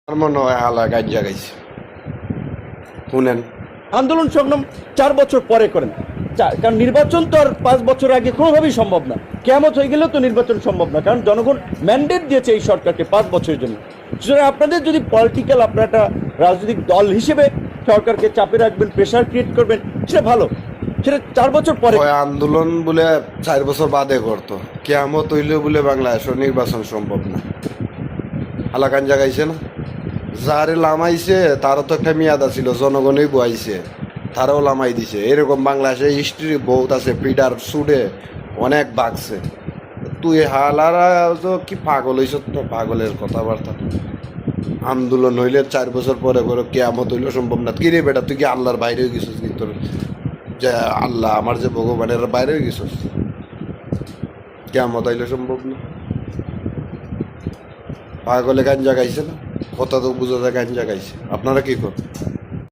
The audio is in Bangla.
আমার মনে হয় হালা গাঞ্জা গাইছে। শুনেন, আন্দোলন সংগ্রাম 4 বছর পরে করেন, কারণ নির্বাচন তো আর 5 বছর আগে কোনোভাবেই সম্ভব না। কেয়ামত হয়ে গেলেও তো নির্বাচন সম্ভব না, কারণ জনগণ ম্যান্ডেট দিয়েছে এই সরকারকে 5 বছরের জন্য। সুতরাং আপনাদের যদি পলিটিক্যাল, আপনারা একটা রাজনৈতিক দল হিসেবে সরকারকে চাপে রাখবেন, প্রেশার ক্রিয়েট করবেন, সেটা ভালো, সেটা 4 বছর পরে। ওই আন্দোলন বলে 4 বছর বাদে করতো, কেয়ামত হইলেও বলে বাংলাদেশের নির্বাচন সম্ভব না। হালা গাঞ্জা গাইছে না, যারে লামাইছে তারও তো একটা মেয়াদ ছিল, জনগণই বয়াইছে, তারাও লামাই দিছে। এরকম বাংলাদেশে হিস্ট্রি বহুত আছে, পিডার সুডে অনেক বাগছে। তুই হালারা তো কি পাগল হইছ, তো পাগলের কথাবার্তা। আন্দোলন হইলে 4 বছর পরে করে কেয়ামত হইলেও সম্ভব না। কি রে বেটা, তুই কি আল্লাহর বাইরে গেছিস কি? তোর যে আল্লাহ আমার যে ভগবানের বাইরে গেছিস, কেয়ামত হইলে সম্ভব না। পাগলে গাঞ্জা গাইছে না, কথা তো বুঝা যায় গাঞ্জা গাইছে। আপনারা কি কর?